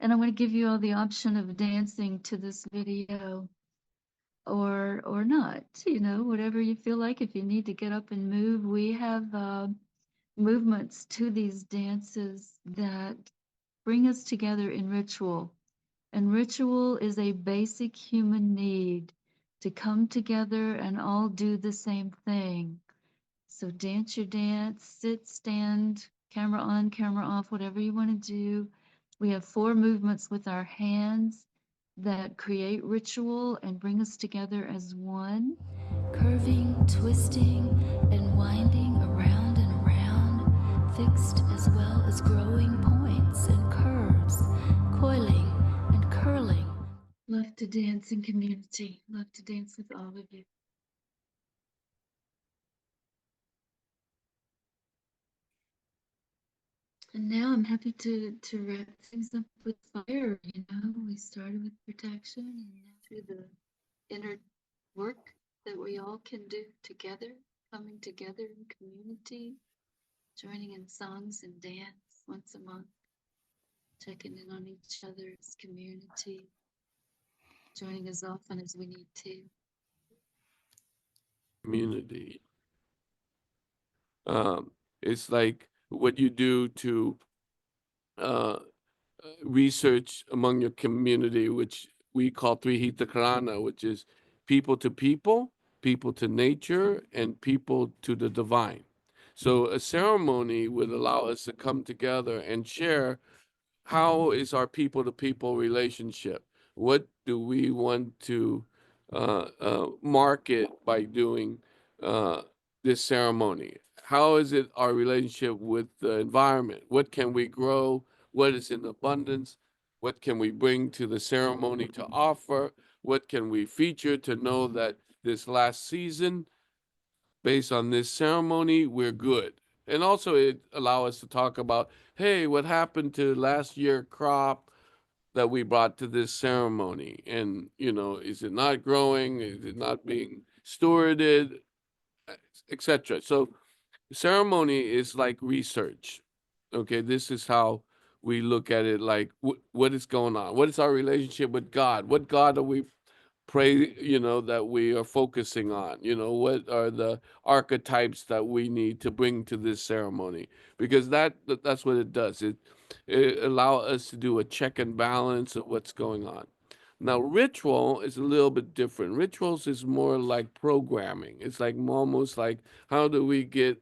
And I'm going to give you all the option of dancing to this video or not, whatever you feel like. If you need to get up and move, we have movements to these dances that bring us together in ritual. And ritual is a basic human need to come together and all do the same thing. So dance your dance, sit, stand, camera on, camera off, whatever you want to do. We have 4 movements with our hands that create ritual and bring us together as one. Curving, twisting, and winding around and around, fixed as well as growing points and curves, coiling and curling. Love to dance in community. Love to dance with all of you. And now I'm happy to wrap things up with fire. We started with protection and now through the inner work that we all can do together, coming together in community, joining in songs and dance once a month, checking in on each other as community, joining as often as we need to. Community. It's like what you do to uh, research among your community, which we call Trihita Karana, which is people to nature, and people to the divine. So a ceremony would allow us to come together and share how is our people to people relationship? What do we want to market by doing uh, this ceremony? How is it our relationship with the environment? What can we grow? What is in abundance? What can we bring to the ceremony to offer? What can we feature to know that this last season, based on this ceremony, we're good? And also, it allow us to talk about, hey, what happened to last year crop that we brought to this ceremony? And, is it not growing? Is it not being stewarded, etc.? So ceremony is like research. Okay, this is how we look at it. Like, what is going on? What is our relationship with God? What God are we pray, that we are focusing on? What are the archetypes that we need to bring to this ceremony? Because that's what it does. It allow us to do a check and balance of what's going on. Now, ritual is a little bit different. Rituals is more like programming. It's like almost like, how do we get,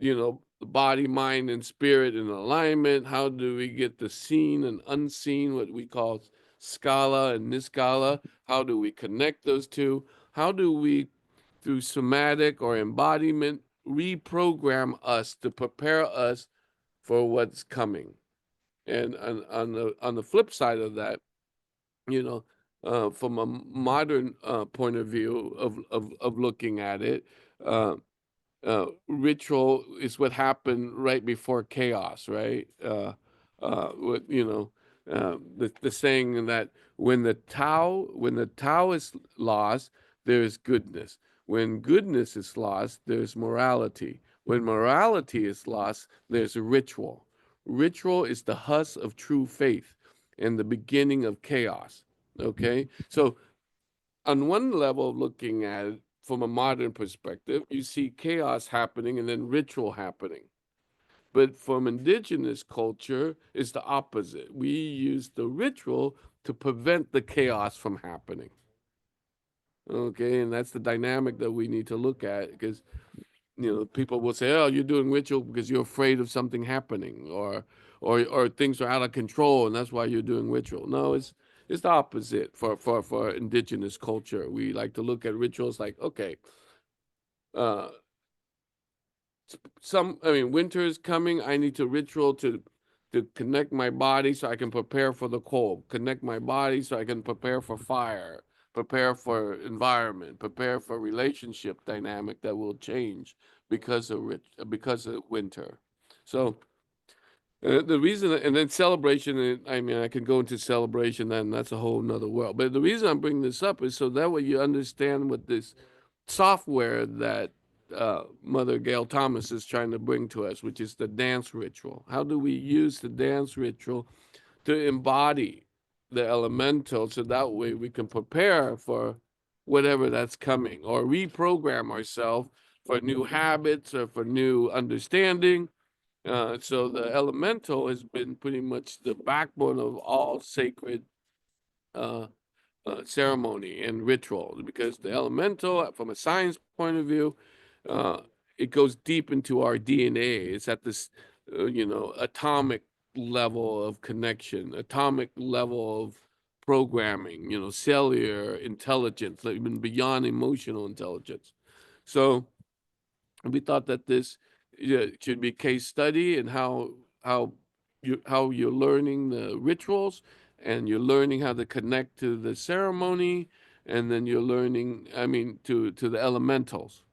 the body, mind, and spirit in alignment? How do we get the seen and unseen, what we call scala and niskala? How do we connect those two? How do we, through somatic or embodiment, reprogram us to prepare us for what's coming? And on the flip side of that, you know, from a modern point of view of looking at it, uh, ritual is what happened right before chaos, right? What the saying that when the Tao is lost, there is goodness. When goodness is lost, there's morality. When morality is lost, there's a ritual. Ritual is the husk of true faith and the beginning of chaos. Okay, so on one level of looking at it from a modern perspective, you see chaos happening and then ritual happening. But from indigenous culture, it's the opposite. We use the ritual to prevent the chaos from happening. Okay, and that's the dynamic that we need to look at, because people will say, "Oh, you're doing ritual because you're afraid of something happening, or things are out of control, and that's why you're doing ritual." No, it's the opposite for indigenous culture. We like to look at rituals like, okay, uh, winter is coming. I need to ritual to connect my body so I can prepare for the cold. Connect my body so I can prepare for fire. Prepare for environment. Prepare for relationship dynamic that will change because of winter. So the reason, and then celebration. I can go into celebration, and that's a whole nother world. But the reason I'm bringing this up is so that way you understand what this software that Mother Gail Thomas is trying to bring to us, which is the dance ritual. How do we use the dance ritual to embody the elemental, so that way we can prepare for whatever that's coming, or reprogram ourselves for new habits or for new understanding. So the elemental has been pretty much the backbone of all sacred uh, ceremony and ritual, because the elemental, from a science point of view, uh, it goes deep into our DNA. It's at this, atomic level of connection, atomic level of programming, cellular intelligence, even beyond emotional intelligence. So we thought that this, should be case study, and how how you're learning the rituals, and you're learning how to connect to the ceremony, and then you're learning, I mean, to the elementals,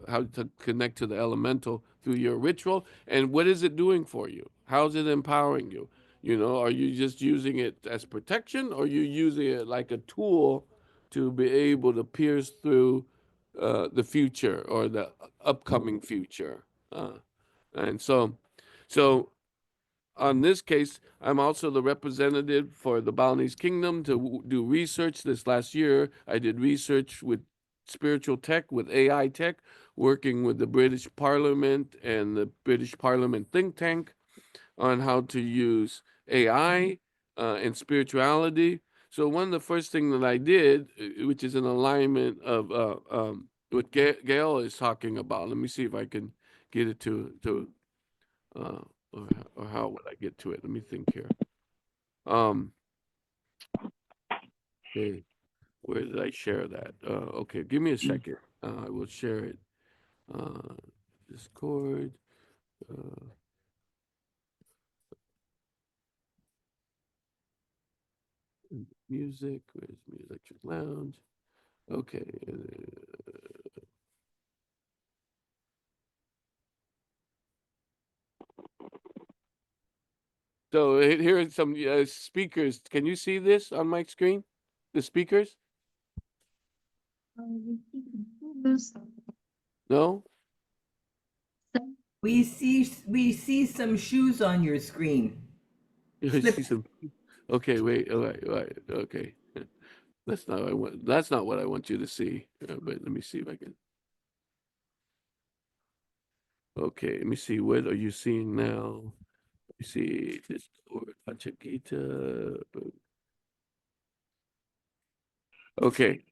how to connect to the elemental through your ritual, and what is it doing for you? How's it empowering you? Are you just using it as protection, or are you using it like a tool to be able to pierce through the future, or the upcoming future? And so on this case, I'm also the representative for the Balinese Kingdom to do research. This last year, I did research with spiritual tech, with AI tech, working with the British Parliament and the British Parliament think tank on how to use AI and spirituality. So one of the first things that I did, which is in alignment of what Gail is talking about. Let me see if I can get it to uh, or how would I get to it? Let me think here. Um, okay, where did I share that? Okay, give me a second. I will share it. Uh, Discord. Uh, Music. Where's Music Lounge? Okay. So here are some speakers. Can you see this on my screen? The speakers? This- No? We see some shoes on your screen. You see Slippers. some. Okay, wait. All right, all right. Okay. That's not what I want you to see. But let me see if I can. Okay, let me see. What are you seeing now? Let me see this word, Pachagita. Okay.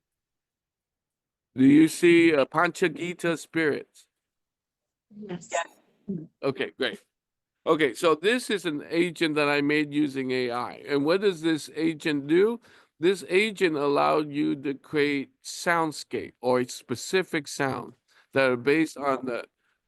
Do you see Panchagita spirits? Yes. Okay, great. Okay, so this is an agent that I made using AI. And what does this agent do? This agent allowed you to create soundscape, or a specific sound, that are based on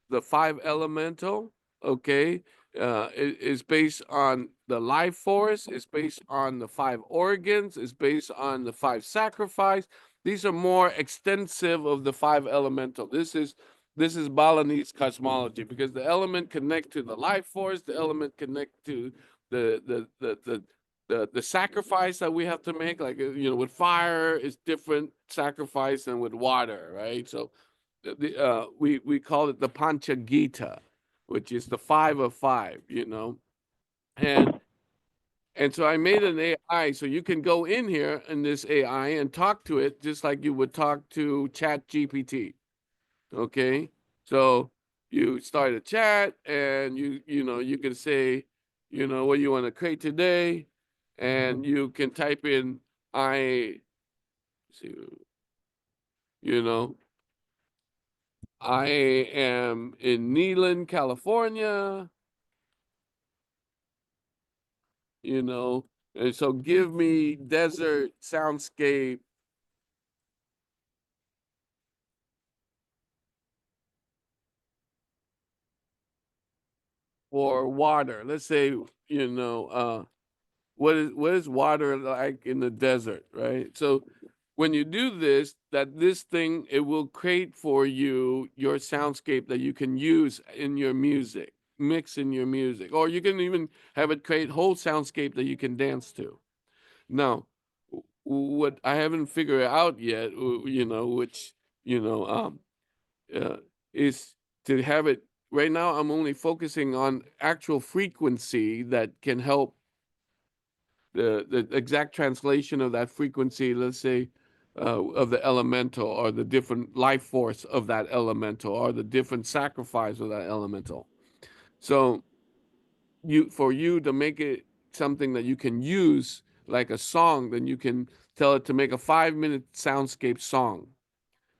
the five elemental, okay? It is based on the life force, it's based on the five organs, it's based on the five sacrifice. These are more extensive of the five elemental. This is Balinese cosmology, because the element connect to the life force, the element connect to the the the the the sacrifice that we have to make. Like, with fire is different sacrifice than with water, right? So we call it the Panchagita, which is the five of five, and and so I made an AI, so you can go in here in this AI and talk to it just like you would talk to Chat GPT. Okay, so you start a chat, and you can say, what you want to create today, and you can type in, I see, you know I am in Neeland, California, and so give me desert soundscape or water. Let's say, what is water like in the desert, right? So when you do this, this thing, it will create for you your soundscape that you can use in your music, mix in your music, or you can even have it create whole soundscape that you can dance to. Now, what I haven't figured out yet, which, you know, uh, is to have it. Right now, I'm only focusing on actual frequency that can help the exact translation of that frequency, let's say, of the elemental, or the different life force of that elemental, or the different sacrifice of that elemental. So for you to make it something that you can use like a song, then you can tell it to make a 5-minute soundscape song.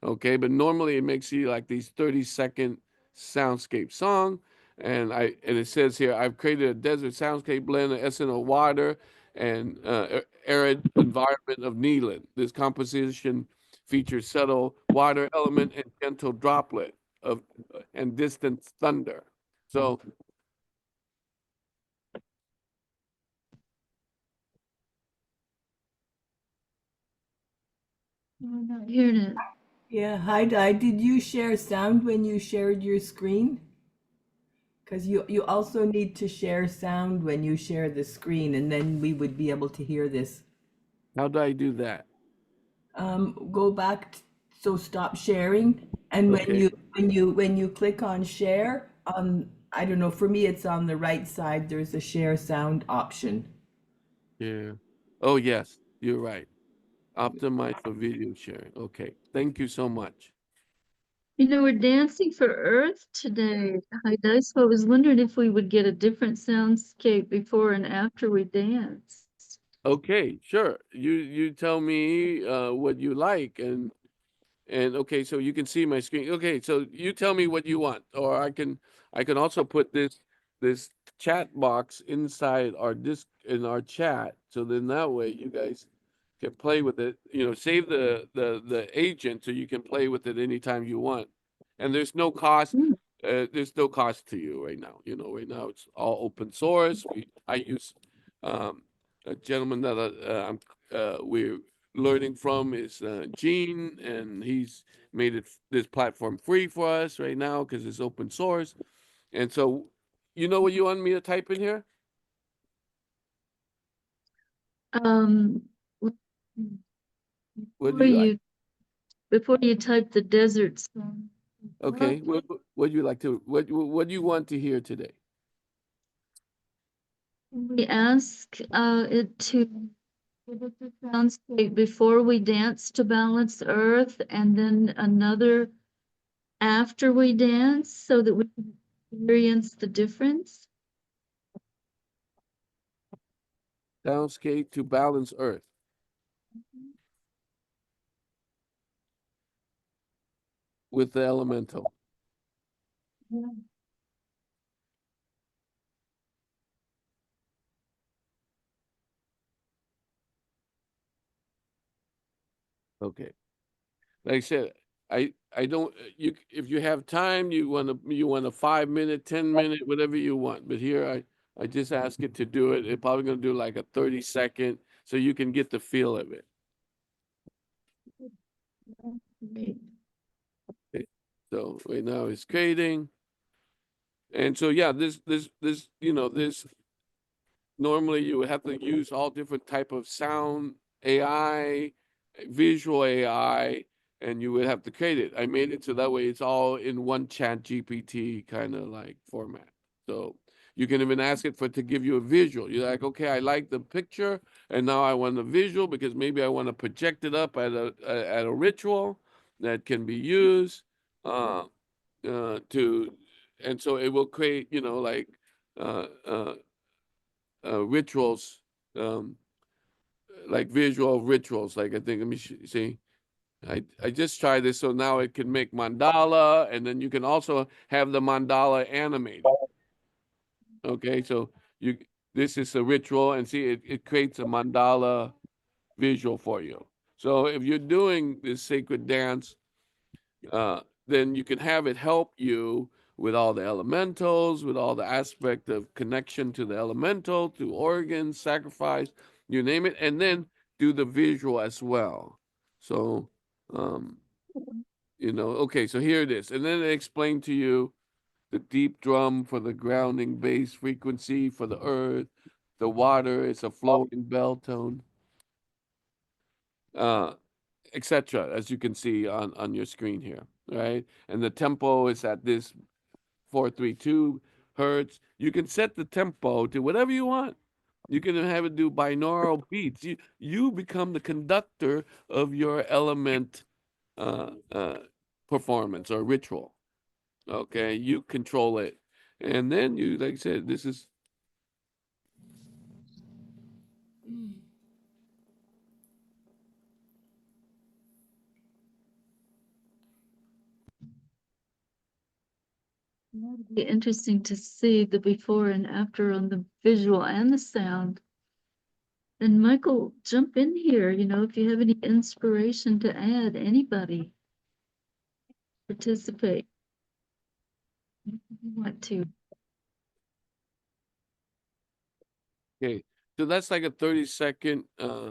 Okay, but normally it makes you like these 30-second soundscape song. And it says here, I've created a desert soundscape blend of essence of water and arid environment of Neelan. This composition features subtle water element and gentle droplet of and distant thunder. So I'm not hearing it. Yeah, Hai Dai, did you share sound when you shared your screen? Because you also need to share sound when you share the screen, and then we would be able to hear this. how do I do that? Go back, so stop sharing, and Okay. when you click on share, I don't know, for me it's on the right side, there's a share sound option. Yeah. Oh, yes, you're right. Optimize for video sharing. Okay. Thank you so much. You know, we're dancing for Earth today. Hi, Dai. So I was wondering if we would get a different soundscape before and after we dance. Okay, sure. You tell me what you like, and okay, so you can see my screen. Okay, so you tell me what you want, or I can also put this chat box inside our disc in our chat, so then that way you guys can play with it. Save the agent so you can play with it anytime you want, and there's no cost. Mm. There's no cost to you right now. Right now it's all open source. I use a gentleman that we're learning from is Gene, and he's made this platform free for us right now because it's open source. And so, you know what you want me to type in here? Um, w- What do before you like? you before you type the desert song, Okay, what do you like to what do you want to hear today? we ask it to give us a soundscape before we dance to balance Earth, and then another after we dance, so that we can experience the difference. Soundscape to balance Earth with the elemental. Yeah. Okay. Like I said, I don't if you have time, you want a 5-minute, 10-minute, whatever you want. But here I just ask it to do it. It's probably gonna do like a 30-second so you can get the feel of it. Great. Okay. So right now it's creating. And so yeah, this normally you would have to use all different type of sound AI, visual AI, and you would have to create it. I made it so that way it's all in one chat GPT kind of like format. So you can even ask it for to give you a visual. You're like, okay, I like the picture, and now I want a visual because maybe I want to project it up at a ritual that can be used uh, to, and so it will create, like uh, uh, rituals, um, like visual rituals. Like I think, let me see. I just tried this, so now it can make mandala, and then you can also have the mandala animated. Okay, so you this is a ritual, and see it creates a mandala visual for you. So if you're doing this sacred dance, then you can have it help you with all the elementals, with all the aspect of connection to the elemental, to organs, sacrifice, you name it, and then do the visual as well. So, um, okay, so here it is. And then they explain to you the deep drum for the grounding bass frequency for the earth, the water is a flowing bell tone, uh, etc. As you can see on your screen here, right? And the tempo is at this 432 hertz. You can set the tempo to whatever you want. You can have it do binaural beats. You become the conductor of your element uh, uh, performance or ritual. Okay, you control it, and then you, like I said, this is It'd be interesting to see the before and after on the visual and the sound. And Michael, jump in here, if you have any inspiration to add, anybody participate. If you want to. okay. So that's like a 30-second uh,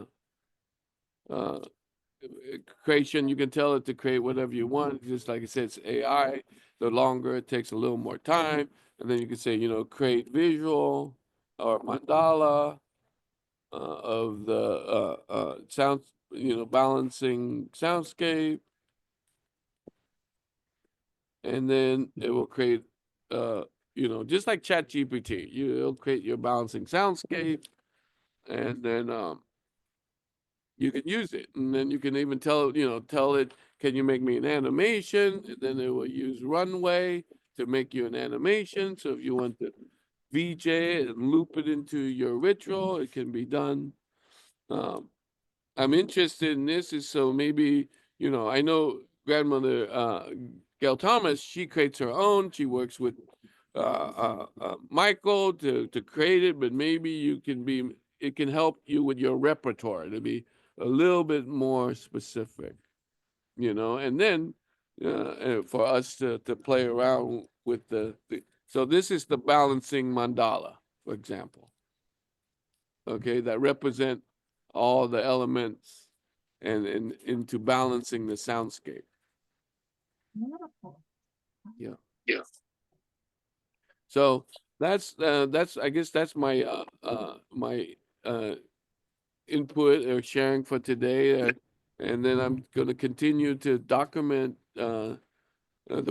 creation. You can tell it to create whatever you want. Just like I said, it's AI. The longer it takes a little more time, and then you can say, create visual or mandala of the sound, balancing soundscape, and then it will create, uh, just like Chat GPT. It'll create your balancing soundscape, and then you can use it, and then you can even tell it, can you make me an animation? And then it will use Runway to make you an animation. So if you want to VJ it and loop it into your ritual, it can be done. Um, I'm interested in this is so maybe, I know grandmother Gail Thomas, she creates her own. She works with Michael to create it, but maybe it can help you with your repertoire to be a little bit more specific, and then for us to play around with so this is the balancing mandala, for example, okay, that represent all the elements and into balancing the soundscape. Yeah. Yeah. So that's I guess that's my uh input or sharing for today, and then I'm going to continue to document the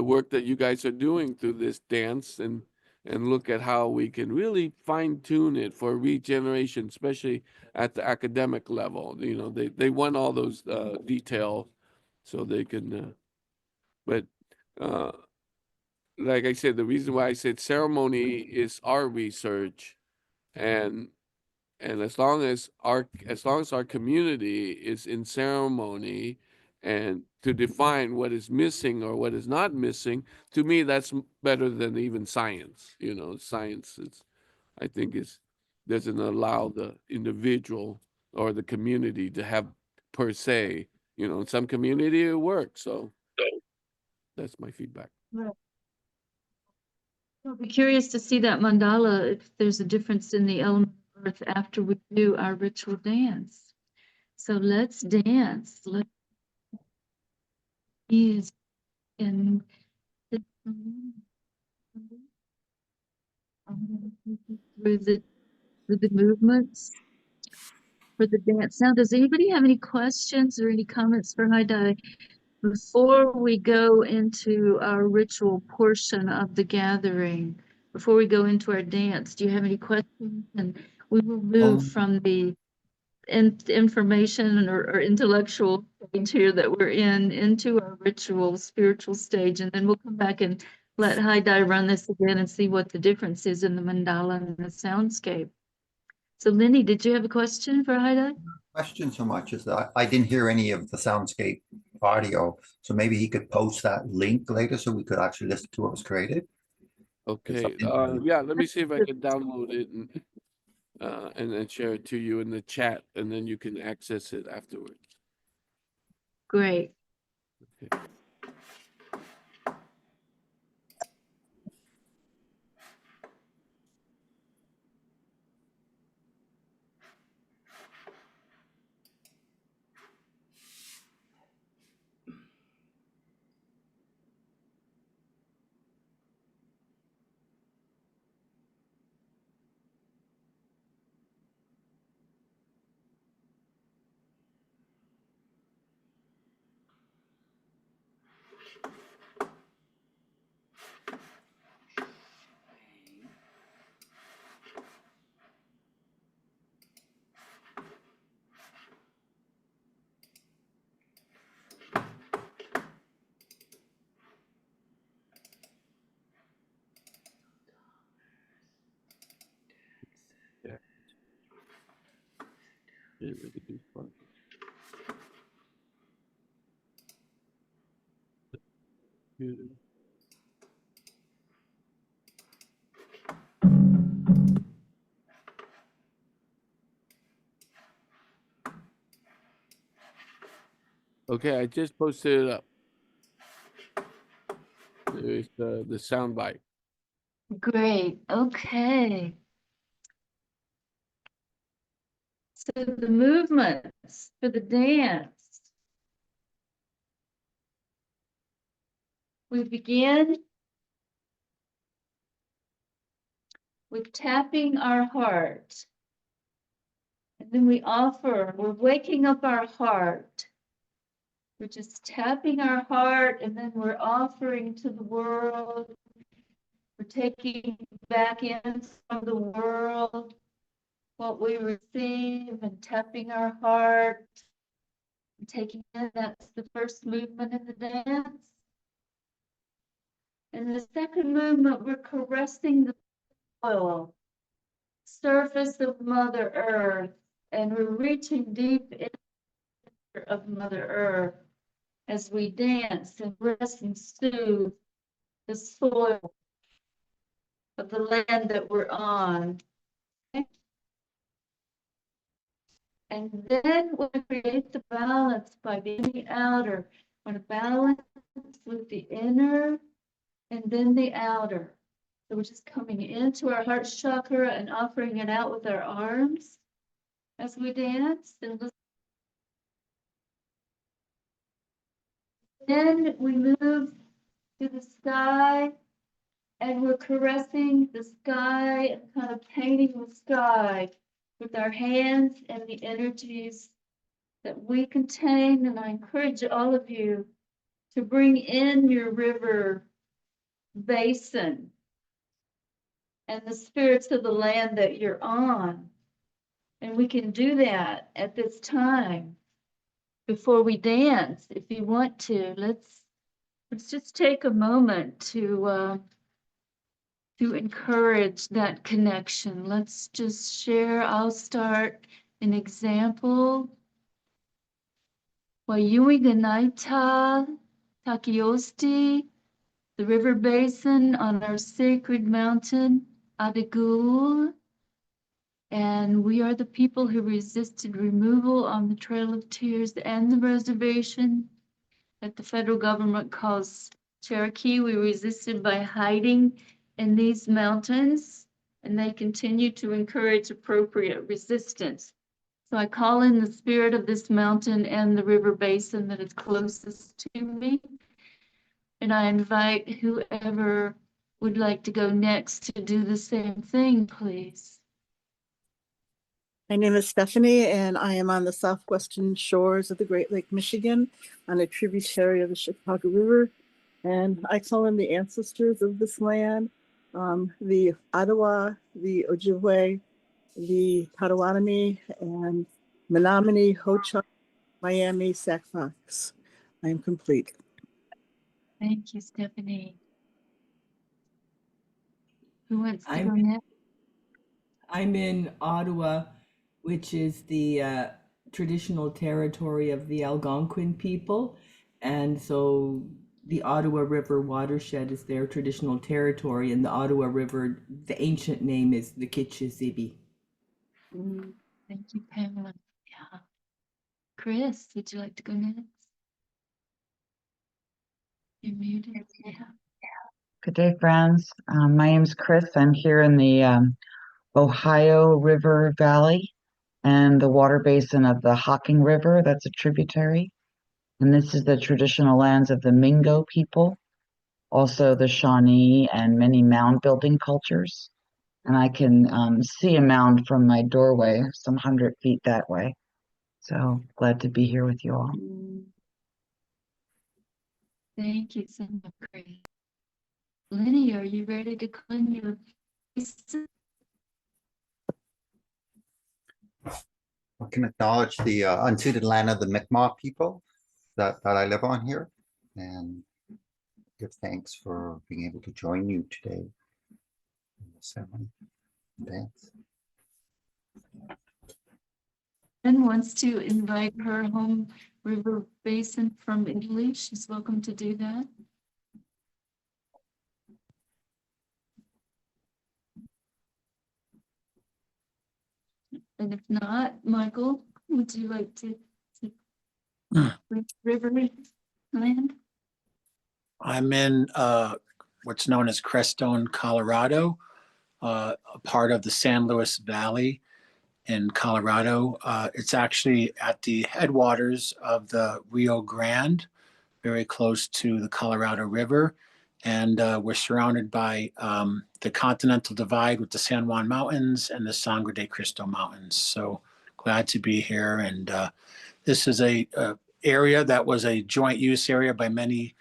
work that you guys are doing through this dance and look at how we can really fine tune it for regeneration, especially at the academic level. They want all those details so they can, but uh, like I said, the reason why I said ceremony is our research, and as long as our community is in ceremony and to define what is missing or what is not missing, to me that's better than even science. Science is, I think, is doesn't allow the individual or the community to have per se. In some community it works. So that's my feedback. Right. I'll be curious to see that mandala, if there's a difference in the element of earth after we do our ritual dance. So let's dance. Let's ease in through the movements for the dance. Now, does anybody have any questions or any comments for Hai Dai before we go into our ritual portion of the gathering? Before we go into our dance, do you have any questions? And we will move from the information or intellectual stage here that we're in into our ritual spiritual stage, and then we'll come back and let Hai Dai run this again and see what the difference is in the mandala and the soundscape. So Lenny, did you have a question for Hai Dai? Question so much is that I didn't hear any of the soundscape audio, so maybe he could post that link later so we could actually listen to what was created. Okay. Yeah, let me see if I can download it and then share it to you in the chat, and then you can access it afterwards. Great. Okay. Yeah, look at these parts. Beautiful. Okay, I just posted it up. There's the sound bite. Great. Okay. So the movements for the dance. We begin with tapping our heart. And then we're waking up our heart. We're just tapping our heart, and then we're offering to the world. We're taking back in from the world what we receive and tapping our heart. And taking in, that's the first movement in the dance. And the second movement, we're caressing the soil, surface of Mother Earth, and we're reaching deep into of Mother Earth as we dance and rest and soothe the soil of the land that we're on. Okay? And then we create the balance by being outer. We want to balance with the inner and then the outer. So we're just coming into our heart chakra and offering it out with our arms as we dance. And then we move to the sky and we're caressing the sky and kind of painting the sky with our hands and the energies that we contain. And I encourage all of you to bring in your river basin and the spirits of the land that you're on. And we can do that at this time before we dance if you want to. Let's just take a moment to encourage that connection. Let's just share. I'll start an example. Wayuiganaita Takiosti, the river basin on our sacred mountain, Adigul. And we are the people who resisted removal on the Trail of Tears and the reservation that the federal government calls Cherokee. We resisted by hiding in these mountains, and they continue to encourage appropriate resistance. So I call in the spirit of this mountain and the river basin that is closest to me. And I invite whoever would like to go next to do the same thing, please. My name is Stephanie, and I am on the southwestern shores of the Great Lake, Michigan, on a tributary of the Chicago River. And I call in the ancestors of this land, the Ottawa, the Ojibwe, the Potawatomi, and Menominee, Ho-Chunk, Miami, Sac Fox. I am complete. Thank you, Stephanie. Who wants to I'm go next? I'm in Ottawa, which is the traditional territory of the Algonquin people, and so the Ottawa River watershed is their traditional territory, and the Ottawa River, the ancient name is the Kitchissippi. Thank you, Pamela. Yeah. Chris, would you like to go next? You're muted. Yeah. Good day, friends. My name's Chris. I'm here in the Ohio River Valley and the water basin of the Hocking River. That's a tributary. And this is the traditional lands of the Mingo people, also the Shawnee and many mound building cultures. And I can see a mound from my doorway, some 100 feet that way. So glad to be here with you all. Thank you so much, Chris. Lenny, are you ready to claim your piece? I can acknowledge the unceded land of the Mi'kmaq people that I live on here, and give thanks for being able to join you today in the ceremony and dance. and wants to invite her home river basin from Italy, she's welcome to do that. And if not, Michael, would you like to river land? I'm in what's known as Crestone, Colorado, a part of the San Luis Valley in Colorado. It's actually at the headwaters of the Rio Grande, very close to the Colorado River. And we're surrounded by the Continental Divide with the San Juan Mountains and the Sangre de Cristo Mountains. So glad to be here. And this is a area that was a joint use area by many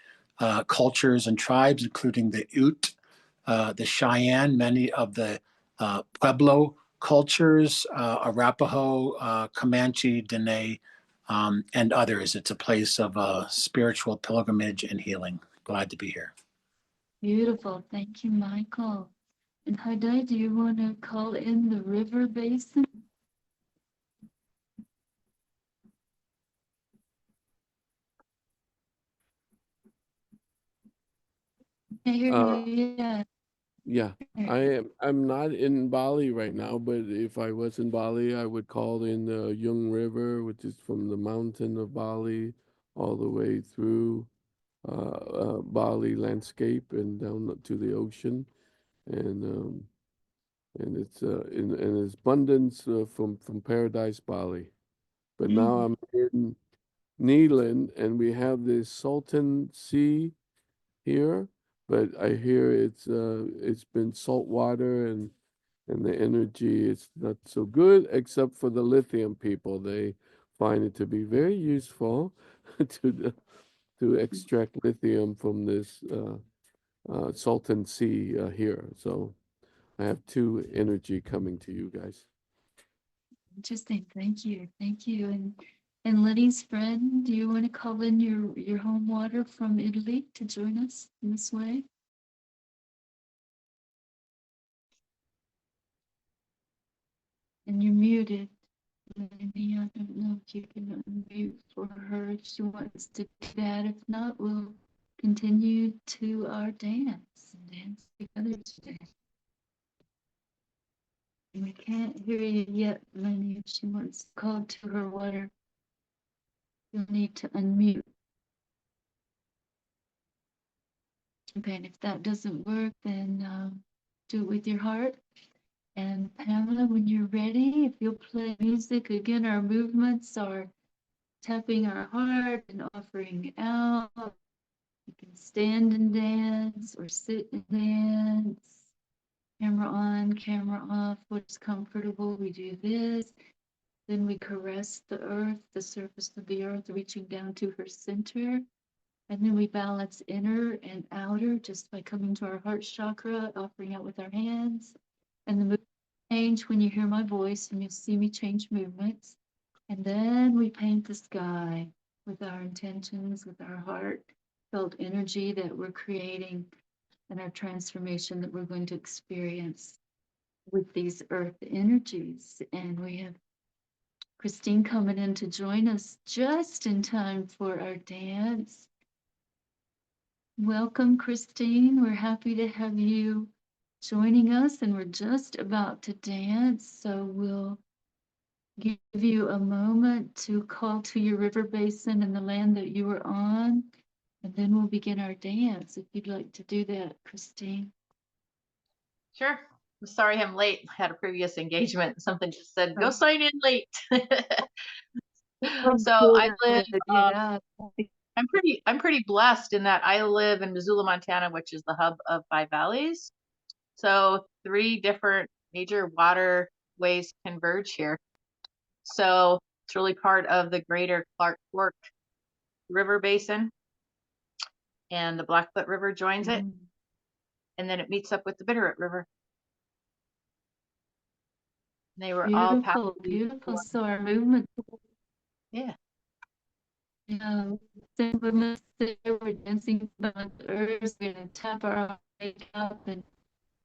cultures and tribes, including the Ute, the Cheyenne, many of the Pueblo cultures, Arapaho, Comanche, Dene, and others. It's a place of spiritual pilgrimage and healing. Glad to be here. Beautiful, thank you, Michael. And Hai Dai, do you want to call in the river basin? I hear Uh, you, yeah. Yeah, I'm not in Bali right now, but if I was in Bali, I would call in the Yung River, which is from the mountain of Bali all the way through Bali landscape and down to the ocean, and it's in its abundance from Paradise Bali. But now I'm in Neelan, and we have this Sultan Sea here, but I hear it's been salt water and the energy is not so good, except for the lithium people. They find it to be very useful to extract lithium from this Salton Sea here. So I have two energy coming to you guys. Interesting, thank you, thank you. And Lenny's friend, do you want to call in your home water from Italy to join us in this way? And you're muted, Lenny. I don't know if you can unmute for her if she wants to do that. If not, we'll continue to our dance and dance together today. And we can't hear you yet, Lenny. If she wants to call to her water, you'll need to unmute. Okay, and if that doesn't work, then do it with your heart. And Pamela, when you're ready, if you'll play music, again, our movements are tapping our heart and offering out. You can stand and dance or sit and dance. Camera on, camera off, what's comfortable, we do this. Then we caress the earth, the surface of the earth, reaching down to her center. And then we balance inner and outer just by coming to our heart chakra, offering out with our hands. And the movement change when you hear my voice, and you'll see me change movements. And then we paint the sky with our intentions, with our heartfelt energy that we're creating and our transformation that we're going to experience with these earth energies. And we have Christine coming in to join us just in time for our dance. Welcome, Christine. We're happy to have you joining us, and we're just about to dance. So we'll give you a moment to call to your river basin and the land that you were on, and then we'll begin our dance. If you'd like to do that, Christine. Sure. I'm sorry I'm late. I had a previous engagement. Something just said, go Oh. sign in late. Oh, So I live, good, yeah. I'm pretty blessed in that I live in Missoula, Montana, which is the hub of Five Valleys. So 3 different major waterways converge here. So it's really part of the greater Clark Fork River Basin, and the Blackfoot River joins it, and then it meets up with the Bitterroot River. And they were all Beautiful, beautiful. So our movement, yeah. movements there, we're dancing about the earth. We're gonna tap our heart up and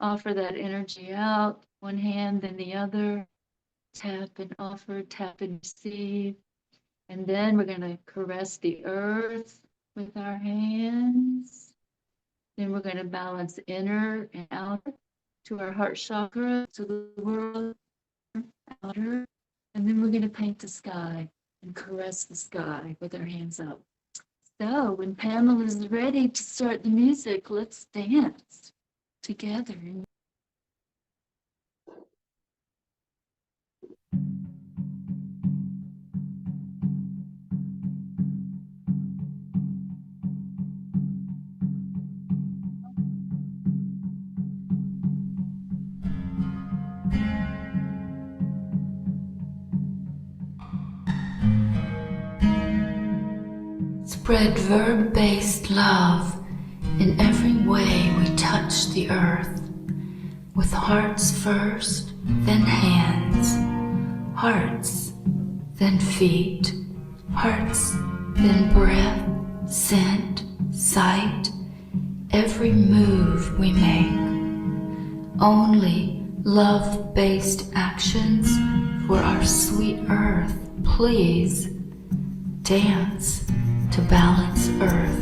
offer that energy out, one hand then the other. tap and offer, tap and receive. And then we're going to caress the earth with our hands. Then we're going to balance inner and outer to our heart chakra, to the world, outer. And then we're going to paint the sky and caress the sky with our hands up. So when Pamela is ready to start the music, let's dance together. Spread verb-based love in every way we touch the earth. With hearts first, then hands. Hearts, then feet. Hearts, then breath, scent, sight. Every move we make. Only love-based actions for our sweet earth. Please dance to balance earth.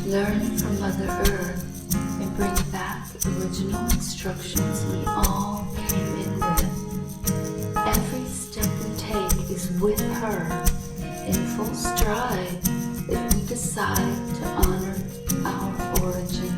Learn from Mother Earth and bring back the original instructions we all came in with. Every step we take is with her in full stride if we decide to honor our origins.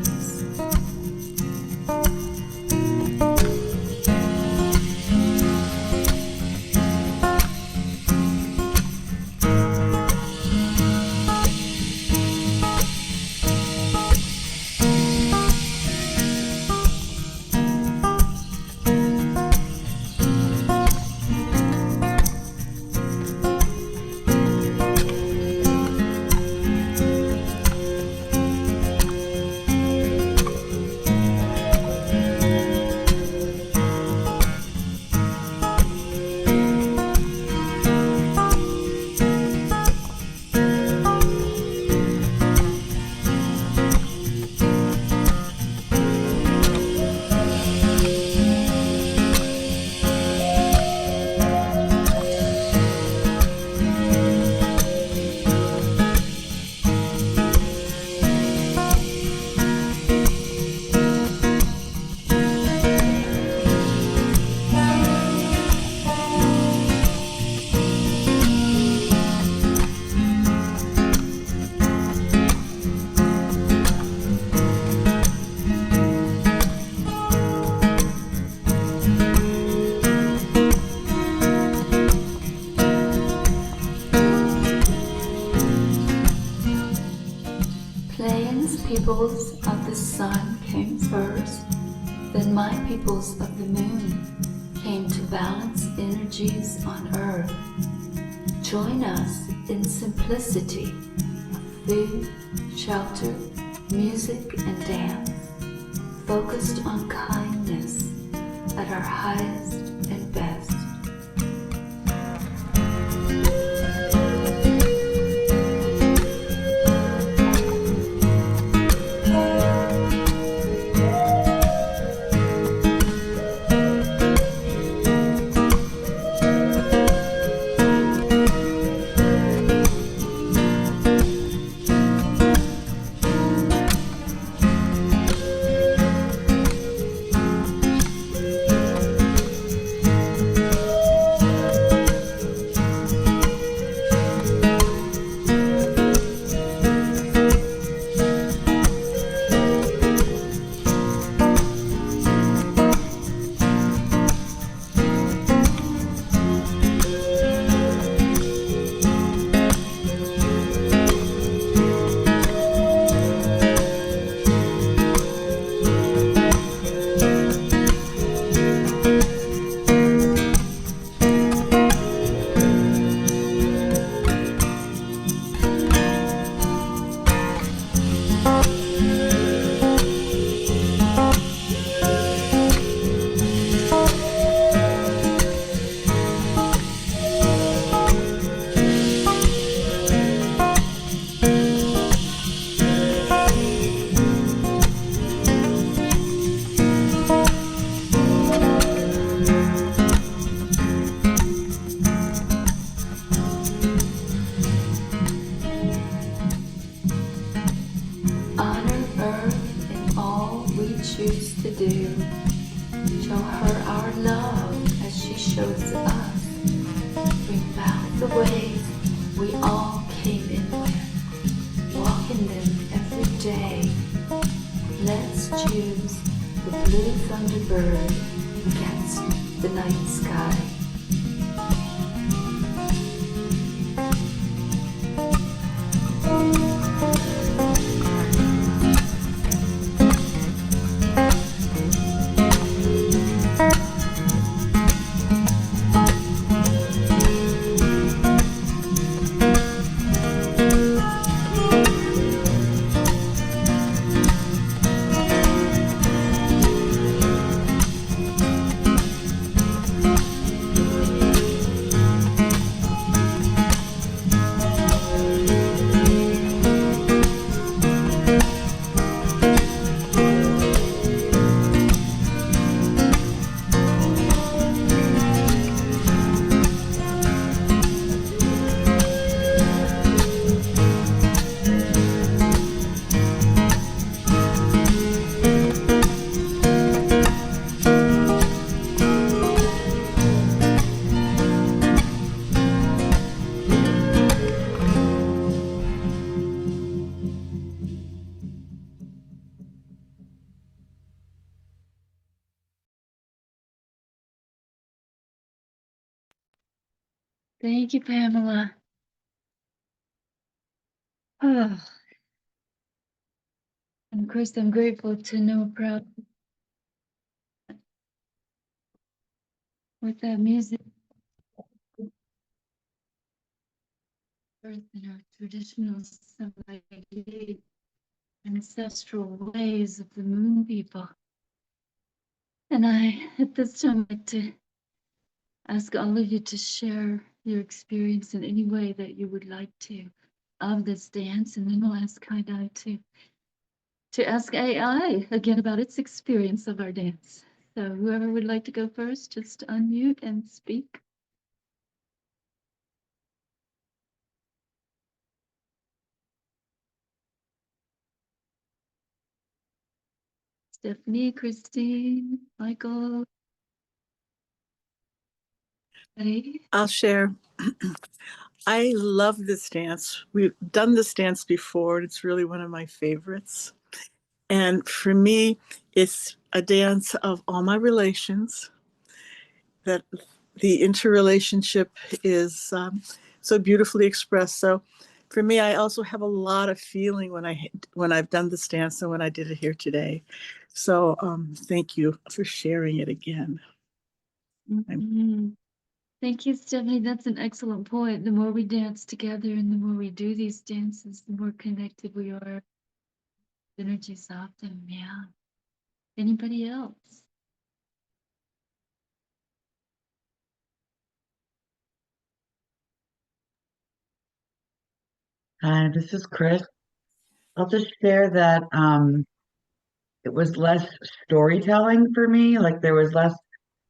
My peoples of the moon came to balance energies on earth. Join us in simplicity of food, shelter, music, and dance, focused on kindness at our highest and best. Honor Earth in all we choose to do. Show her our love as she shows us. Bring back the ways we all came in with. Walk in them every day. Let's choose the blue thunderbird against the night sky. Thank you, Pamela. Oh, and of course, I'm grateful to know proud with that music, earth and our traditional Samayid ancestral ways of the moon people. And I, at this time, like to ask all of you to share your experience in any way that you would like to of this dance, and then we'll ask Hai Dai to ask AI again about its experience of our dance. So whoever would like to go first, just unmute and speak. Stephanie, Christine, Michael, Eddie. I'll share. I love this dance. We've done this dance before, and it's really one of my favorites. And for me, it's a dance of all my relations, that the interrelationship is so beautifully expressed. So for me, I also have a lot of feeling when I've done this dance and when I did it here today. So thank you for sharing it again. Mhm. Thank you, Stephanie. That's an excellent point. The more we dance together and the more we do these dances, the more connected we are. Energy soften, yeah. Anybody else? Hi, this is Chris. I'll just share that it was less storytelling for me. Like there was less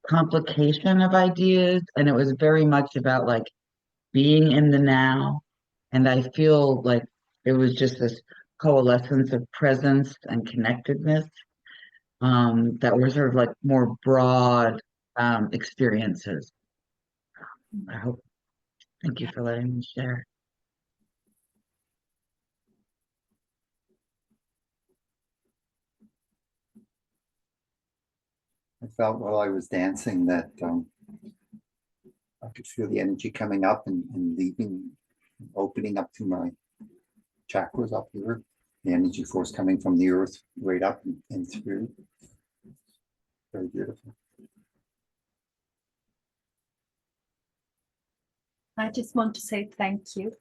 complication of ideas, and it was very much about like being in the now. And I feel like it was just this coalescence of presence and connectedness that were sort of like more broad experiences. I hope. Thank you for letting me share. I felt while I was dancing that I could feel the energy coming up and leaving, opening up to my chakras up here. The energy force coming from the earth right up and through. Very beautiful. I just want to say thank you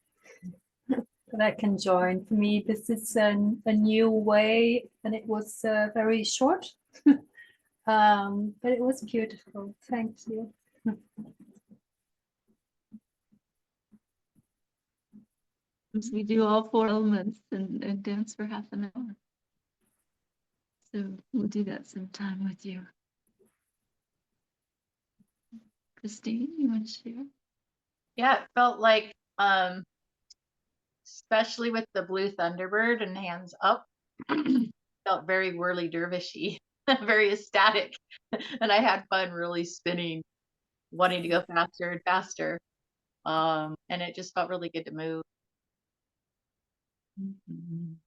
that I can join. For me, this is a new way, and it was very short, but it was beautiful. Thank you. We do all 4 elements and dance for half an hour. So we'll do that sometime with you. Christine, you want to share? Yeah, it felt like, especially with the blue Thunderbird and hands up, felt very whirly dervishy, very ecstatic. And I had fun really spinning, wanting to go faster and faster. And it just felt really good to move. Mhm.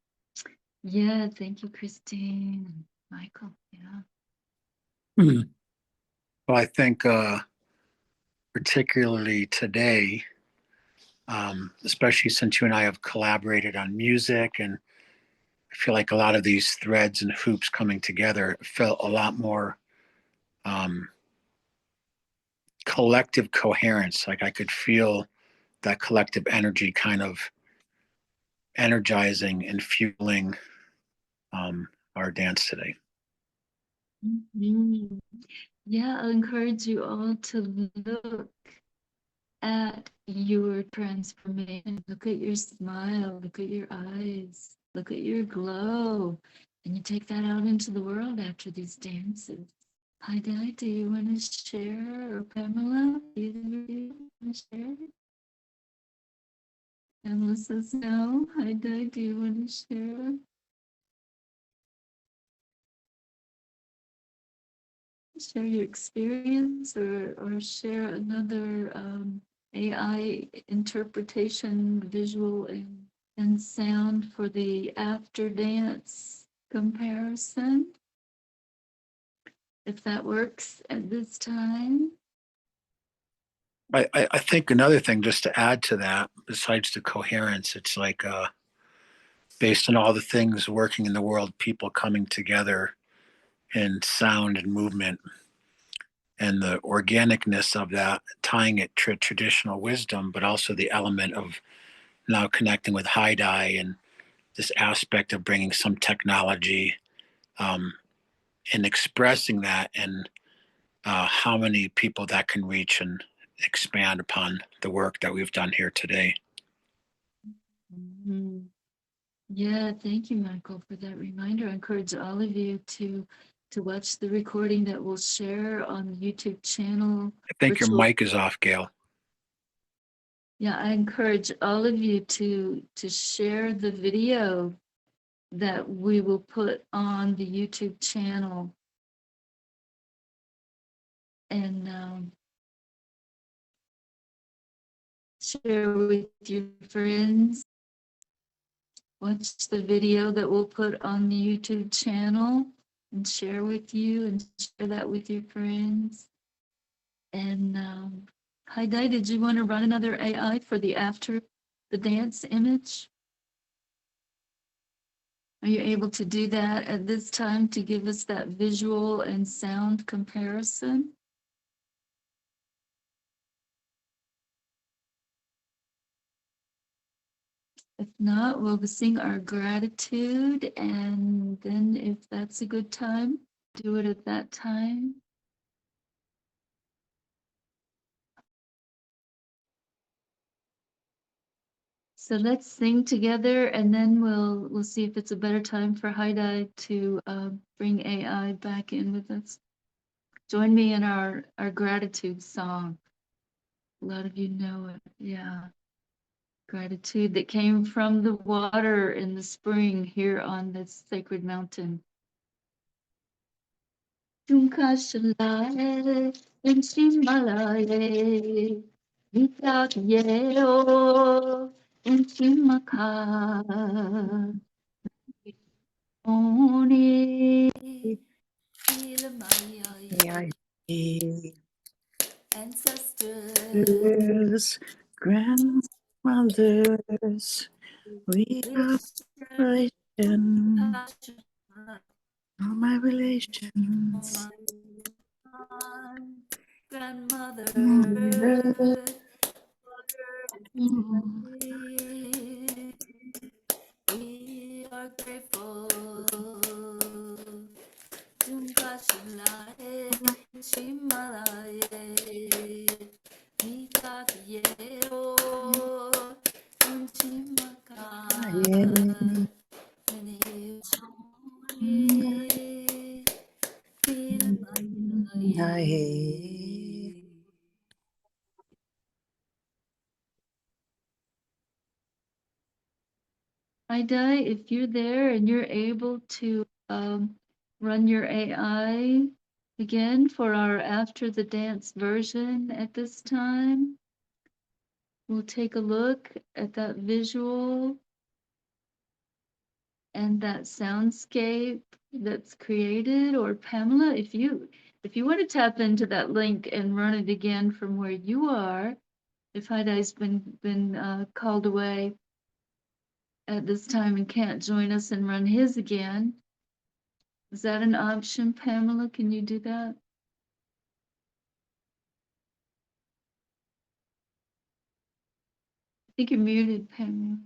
Yeah, thank you, Christine and Michael. Yeah. Well, I think particularly today, especially since you and I have collaborated on music, and I feel like a lot of these threads and hoops coming together felt a lot more collective coherence. Like I could feel that collective energy kind of energizing and fueling our dance today. Mhm. Yeah, I'll encourage you all to look at your transformation. Look at your smile, look at your eyes, look at your glow. And you take that out into the world after these dances. Hai Dai, do you want to share? Or Pamela, either of you want to share? Pamela says no. Hai Dai, do you want to share? Share your experience or share another AI interpretation, visual and sound for the after dance comparison, if that works at this time. I think another thing just to add to that, besides the coherence, it's like based on all the things working in the world, people coming together in sound and movement, and the organicness of that, tying it to traditional wisdom, but also the element of now connecting with Hai Dai and this aspect of bringing some technology and expressing that, and how many people that can reach and expand upon the work that we've done here today. Mhm. Yeah, thank you, Michael, for that reminder. I encourage all of you to watch the recording that we'll share on the YouTube channel. I think your Virtual. mic is off, Gail. Yeah, I encourage all of you to share the video that we will put on the YouTube channel and share with your friends. Watch the video that we'll put on the YouTube channel and share with you and share that with your friends. And Hai Dai, did you want to run another AI for the after the dance image? Are you able to do that at this time to give us that visual and sound comparison? If not, we'll sing our gratitude, and then if that's a good time, do it at that time. So let's sing together, and then we'll see if it's a better time for Hai Dai to bring AI back in with us. Join me in our gratitude song. A lot of you know it, yeah. Gratitude that came from the water in the spring here on this sacred mountain. Tunkashalae, Enchimalae, Vitakyeo, Enchimaka, Oni, Ilamaya, ancestors, Grandmothers, we are relation, all my relations. grandmother, Mother, we are grateful. Tunkashalae, Shimalaye, Mitakieo, Unchimaka, Hai Dai, if you're there and you're able to run your AI again for our after the dance version at this time, we'll take a look at that visual and that soundscape that's created. Or Pamela, if you want to tap into that link and run it again from where you are, if Hai Dai's been called away at this time and can't join us and run his again. Is that an option, Pamela? Can you do that? I think you're muted, Pamela.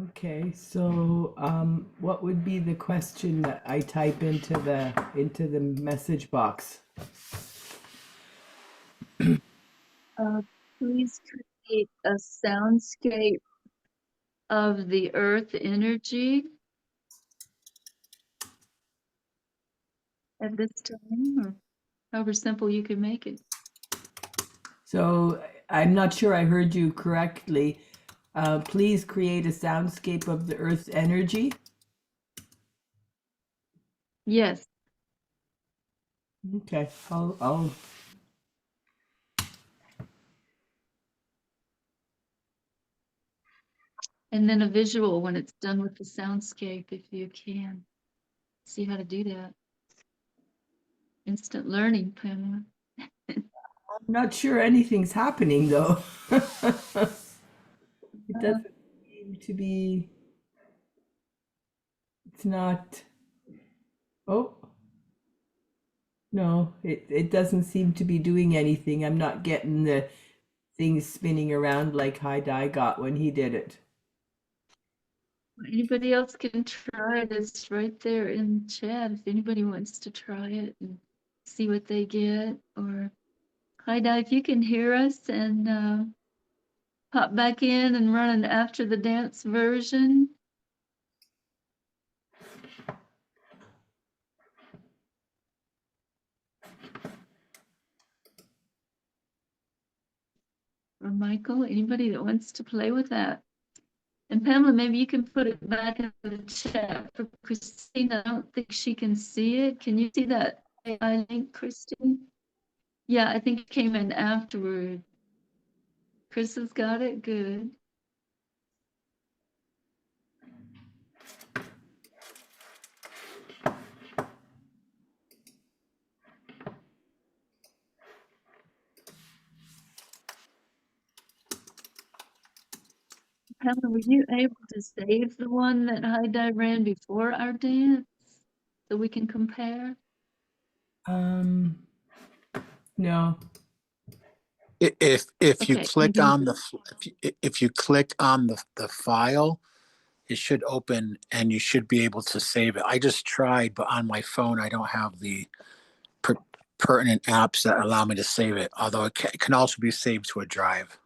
Okay, so what would be the question that I type into the message box? Please create a soundscape of the earth energy at this time, or however simple you can make it. So I'm not sure I heard you correctly. Please create a soundscape of the Earth's energy. Yes, Okay, I'll and then a visual when it's done with the soundscape, if you can. See how to do that. Instant learning, Pamela. I'm not sure anything's happening though. It doesn't seem to be. It's not. Oh. No, it doesn't seem to be doing anything. I'm not getting the things spinning around like Hai Dai got when he did it. Anybody else can try it. It's right there in chat if anybody wants to try it and see what they get. Or Hai Dai, if you can hear us and pop back in and run an after the dance version. Or Michael, anybody that wants to play with that. And Pamela, maybe you can put it back in the chat for Christina. I don't think she can see it. Can you see that AI link, Christine? Yeah, I think it came in afterward. Chris has got it. Good. Helen, were you able to save the one that Hai Dai ran before our dance so we can compare? No. If you Okay, click maybe. on if you click on the file, it should open and you should be able to save it. I just tried, but on my phone I don't have the pertinent apps that allow me to save it. Although it can also be saved to a drive.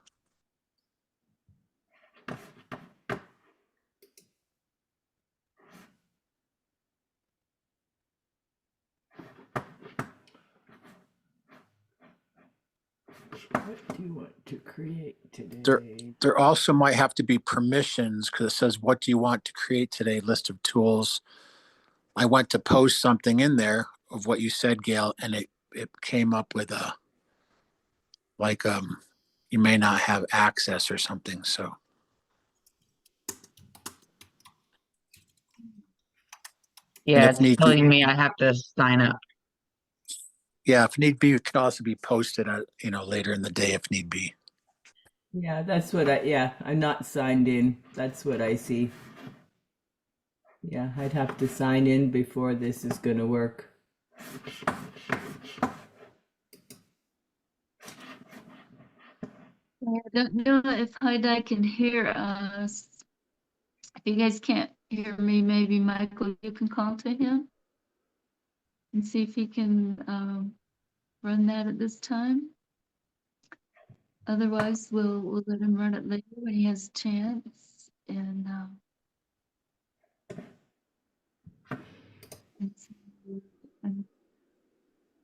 What do you want to create There, today? there also might have to be permissions because it says, "What do you want to create today?" List of tools. I went to post something in there of what you said, Gail, and it came up with a like you may not have access or something. So and Yeah, if it's need be, telling me I have to sign up. yeah, if need be, it could also be posted later in the day if need be. Yeah, that's what I'm not signed in. That's what I see. Yeah, I'd have to sign in before this is going to work. I don't know if Hai Dai can hear us. If you guys can't hear me, maybe Michael, you can call to him and see if he can run that at this time. Otherwise, we'll let him run it later when he has a chance. And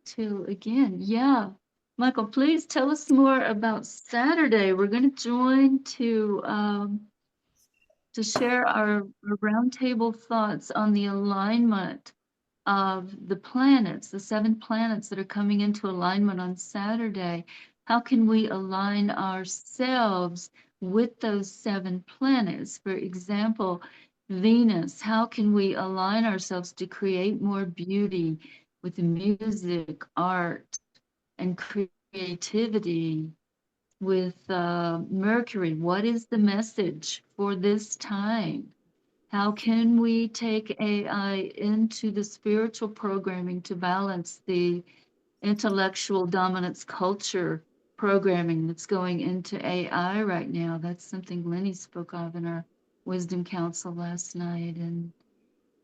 until again, yeah. Michael, please tell us more about Saturday. We're going to join to share our roundtable thoughts on the alignment of the planets, the 7 planets that are coming into alignment on Saturday. How can we align ourselves with those 7 planets? For example, Venus, how can we align ourselves to create more beauty with music, art, and creativity? With Mercury, what is the message for this time? How can we take AI into the spiritual programming to balance the intellectual dominance culture programming that's going into AI right now? That's something Lenny spoke of in our Wisdom Council last night. And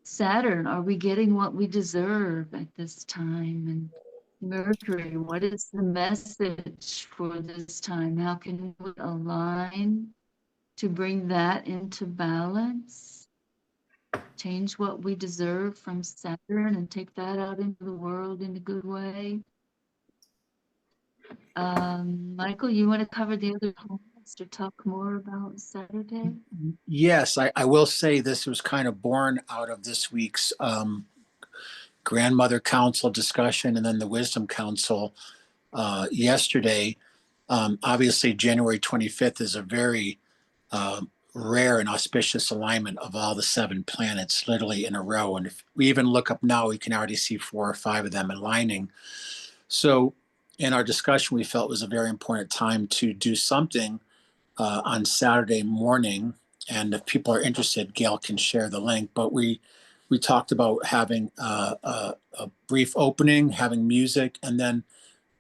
Saturn, are we getting what we deserve at this time? And Mercury, what is the message for this time? How can we align to bring that into balance? Change what we deserve from Saturn and take that out into the world in a good way. Michael, you want to cover the other planets or talk more about Saturday? Yes, I will say this was kind of born out of this week's Grandmother Council discussion and then the Wisdom Council yesterday. Obviously, January 25th is a very rare and auspicious alignment of all the 7 planets, literally in a row. And if we even look up now, we can already see 4 or 5 of them aligning. So, in our discussion, we felt it was a very important time to do something on Saturday morning. And if people are interested, Gail can share the link. But we talked about having a brief opening, having music, and then,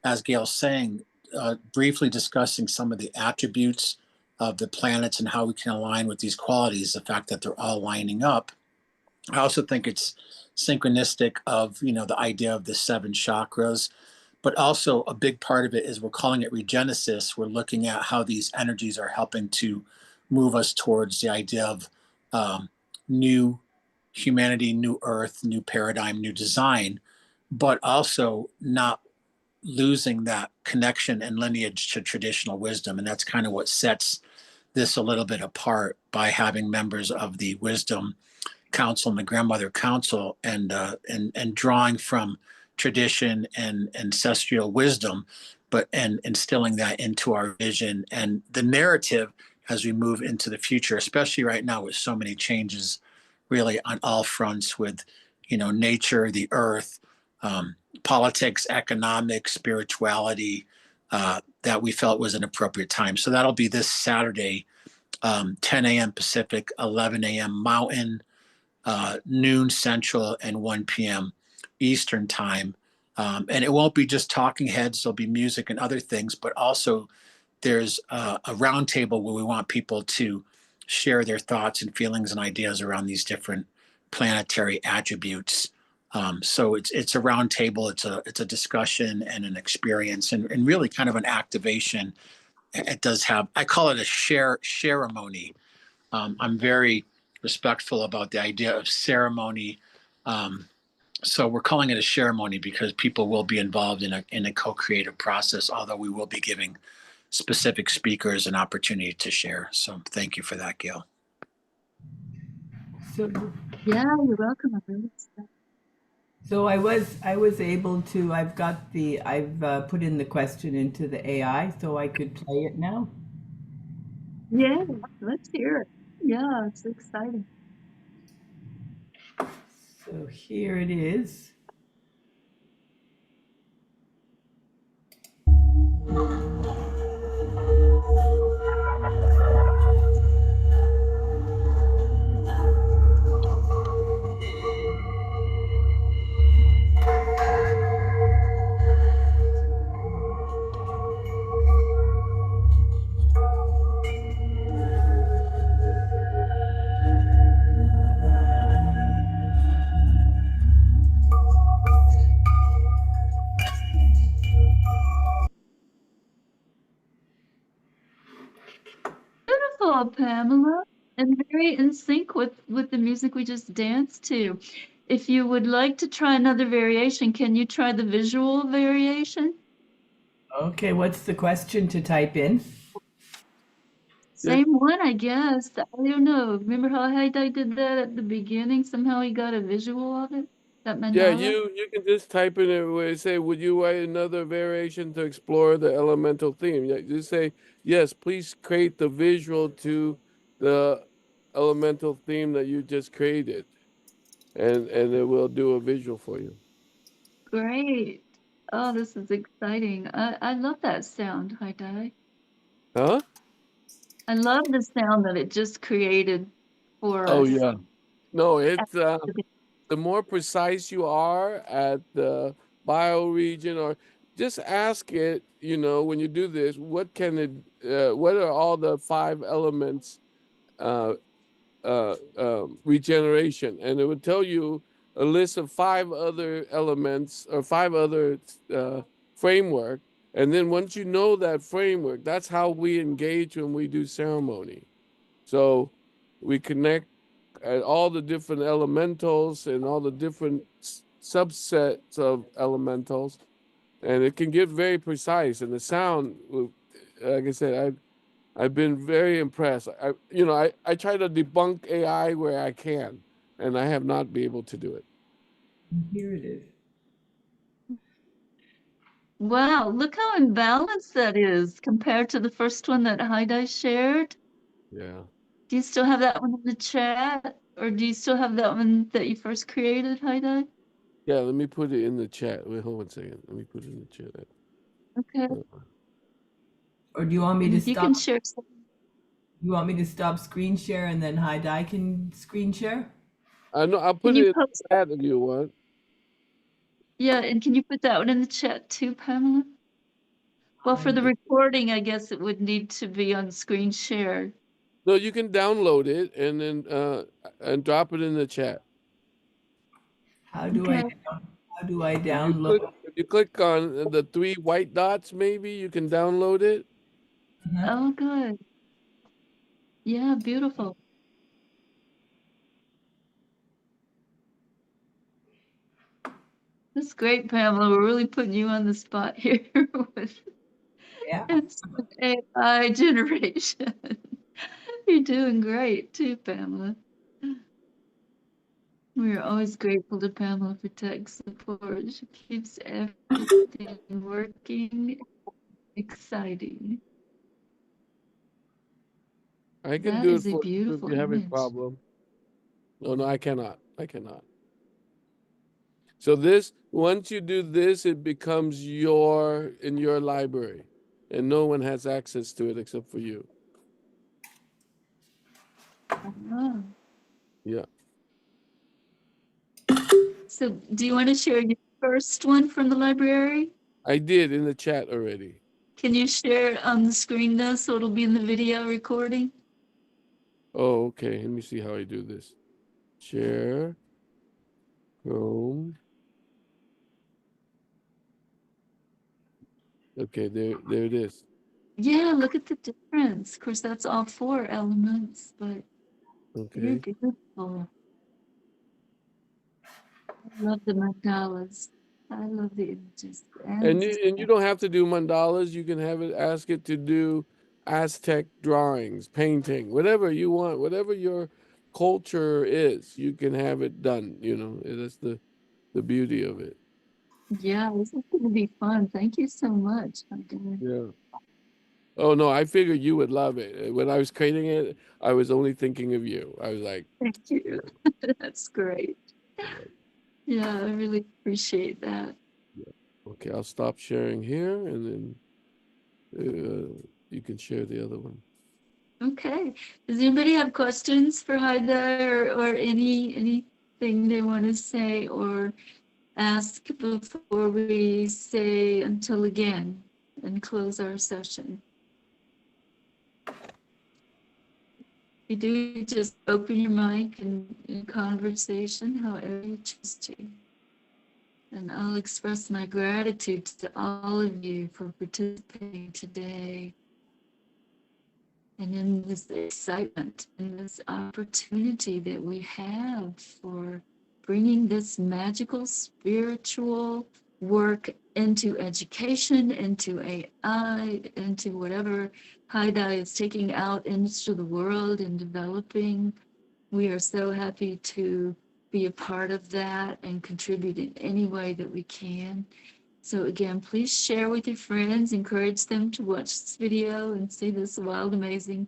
as Gail's saying, briefly discussing some of the attributes of the planets and how we can align with these qualities, the fact that they're all lining up. I also think it's synchronistic of, the idea of the 7 chakras, but also a big part of it is we're calling it regenesis. We're looking at how these energies are helping to move us towards the idea of new humanity, new earth, new paradigm, new design, but also not losing that connection and lineage to traditional wisdom. And that's kind of what sets this a little bit apart by having members of the Wisdom Council and the Grandmother Council and drawing from tradition and ancestral wisdom, but and instilling that into our vision and the narrative as we move into the future, especially right now with so many changes really on all fronts with nature, the earth, politics, economics, spirituality, that we felt was an appropriate time. So that'll be this Saturday 10 a.m. Pacific, 11 a.m. Mountain, noon Central, and 1 p.m. Eastern time. And it won't be just talking heads, there'll be music and other things, but also there's a roundtable where we want people to share their thoughts and feelings and ideas around these different planetary attributes. So it's a roundtable, it's a discussion and an experience and really kind of an activation. It does have, I call it a ceremony. I'm very respectful about the idea of ceremony. So we're calling it a ceremony because people will be involved in a co-creative process, although we will be giving specific speakers an opportunity to share. So thank you for that, Gail. So, Yeah, you're welcome. I'm really excited. so I was able to, I've put in the question into the AI so I could play it now. Yeah, let's hear it. Yeah, it's exciting. So here it is. Beautiful, Pamela, and very in sync with the music we just danced to. If you would like to try another variation, can you try the visual variation? Okay, what's the question to type in? Just, Same one, I guess. I don't know. Remember how Hai Dai did that at the beginning? Somehow he got a visual of it? That yeah, mandala? you can just type in it where it say, would you write another variation to explore the elemental theme? Yeah, just say, yes, please create the visual to the elemental theme that you just created. And it will do a visual for you. Great. Oh, this is exciting. I love that sound, Hai Dai. Huh? I love the sound that it just created for Oh us. yeah. No, at it's the be- the more precise you are at the bioregion, or just ask it, when you do this, what are all the 5 elements uh, regeneration? And it would tell you a list of 5 other elements or 5 other framework. And then once you know that framework, that's how we engage when we do ceremony. So we connect at all the different elementals and all the different subsets of elementals, and it can get very precise. And the sound, like I said, I've been very impressed. I try to debunk AI where I can, and I have not been able to do it. Here it is. Wow, look how imbalanced that is compared to the first one that Hai Dai shared. Yeah. Do you still have that one in the chat? Or do you still have that one that you first created, Hai Dai? Yeah, let me put it in the chat. Wait, hold on a second. Let me put it in the chat. Okay. Or do you want me And to if you stop? can share some. You want me to stop screen share and then Hai Dai can screen share? I know. I'll Can put you it in post? the chat if you want. Yeah, and can you put that one in the chat too, Pamela? Well, for the recording, I guess it would need to be on screen share. No, you can download it and then and drop it in the chat. How do Okay. how do I If you download? click on the 3 white dots, maybe you can download it. Oh, good. Yeah, beautiful. That's great, Pamela. We're really putting you on the spot here with Yeah. instant AI generation. You're doing great too, Pamela. We are always grateful to Pamela for tech support. She keeps everything working, exciting. I can That do it is a for you if beautiful you have a image. problem. No, no, I cannot. I cannot. So this, once you do this, it becomes in your library, and no one has access to it except for you. Ah. Yeah. So do you want to share your first one from the library? I did in the chat already. Can you share it on the screen though, so it'll be in the video recording? Oh, okay. Let me see how I do this. Share, Chrome. Okay, there it is. Yeah, look at the difference. Of course, that's all four elements, but you're Okay. beautiful. I love the mandalas. I love the images and And you don't have to do mandalas. You can have it ask it to do Aztec drawings, painting, whatever you want, whatever your culture is, you can have it done. You know, that's the beauty of it. yeah, this is going to be fun. Thank you so much. Yeah. Oh no, I figured you would love it. When I was creating it, I was only thinking of you. I was like, Thank you. That's great. Yeah, I really appreciate that. okay, I'll stop sharing here, and then you can share the other one. Okay. Does anybody have questions for Hai Dai or anything they want to say or ask before we say until again and close our session? If you do, just open your mic and in conversation, however you choose to. And I'll express my gratitude to all of you for participating today and in this excitement and this opportunity that we have for bringing this magical spiritual work into education, into AI, into whatever Hai Dai is taking out into the world and developing. We are so happy to be a part of that and contribute in any way that we can. So again, please share with your friends, encourage them to watch this video and see this wild, amazing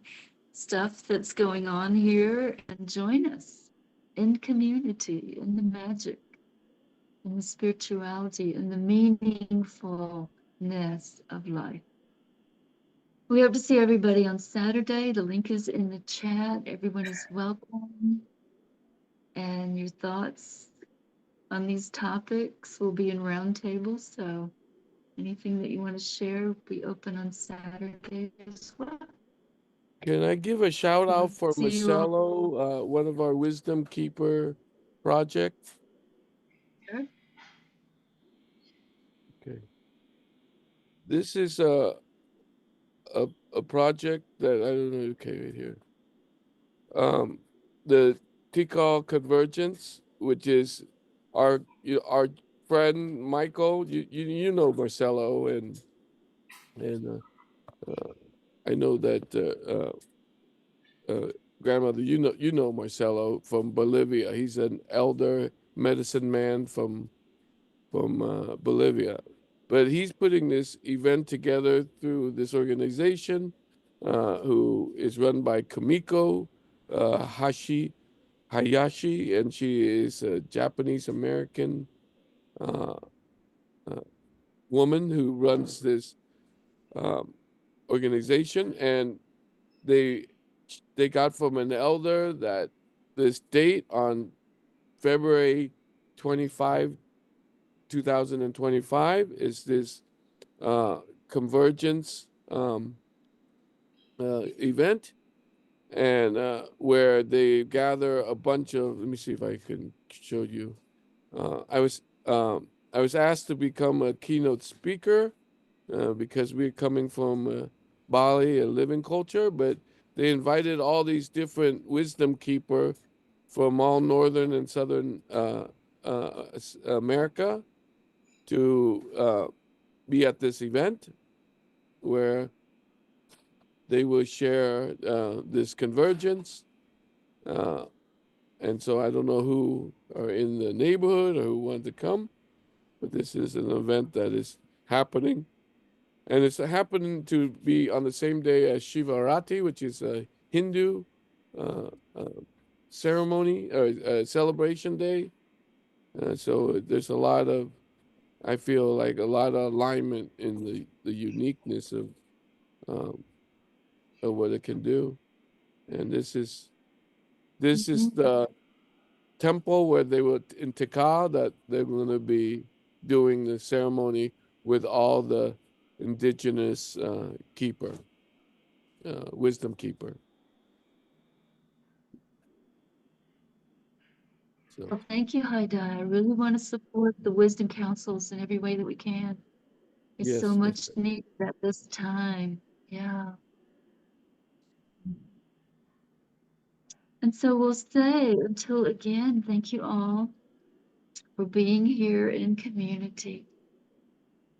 stuff that's going on here, and join us in community, in the magic, in the spirituality, in the meaningfulness of life. We hope to see everybody on Saturday. The link is in the chat. Everyone is welcome. And your thoughts on these topics will be in roundtable. So anything that you want to share will be open on Saturday as well. Can I give a shout So out for see you all Marcelo, one of our Wisdom Keeper projects? there. Okay. This is a project that I don't know. Okay, right here. The Tikal Convergence, which is our friend Michael. You know Marcelo, and I know that grandmother. You know Marcelo from Bolivia. He's an elder medicine man from Bolivia. But he's putting this event together through this organization, who is run by Kamiko Hayashi, and she is a Japanese American uh, uh, woman who runs this um, organization. And they they got from an elder that this date on February 25, 2025 is this convergence event, and where they gather a bunch of. Let me see if I can show you. Uh, I was I was asked to become a keynote speaker because we're coming from Bali, a living culture, but they invited all these different wisdom keeper from all northern and southern America to be at this event where they will share this convergence. Uh, and so I don't know who are in the neighborhood or who want to come, but this is an event that is happening. And it's happening to be on the same day as Shivarati, which is a Hindu uh, uh, ceremony or celebration day. So there's a lot of, I feel like a lot of alignment in the uniqueness um, of what it can do. And this is This is the temple where they were in Tikal that they're going to be doing the ceremony with all the indigenous keeper, wisdom keeper. So Well, thank you, Hai Dai. I really want to support the wisdom councils in every way that we can. It's so yes, much needed at this time. Yeah. And so we'll say until again, thank you all for being here in community.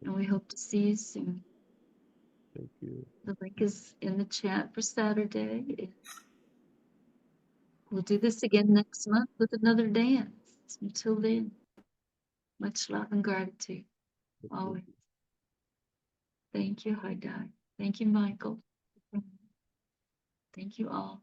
And we hope to see you soon. thank you. The link is in the chat for Saturday. We'll do this again next month with another dance. Until then, much love and gratitude. Always. Thank you, Hai Dai. Thank you, Michael. Thank you all.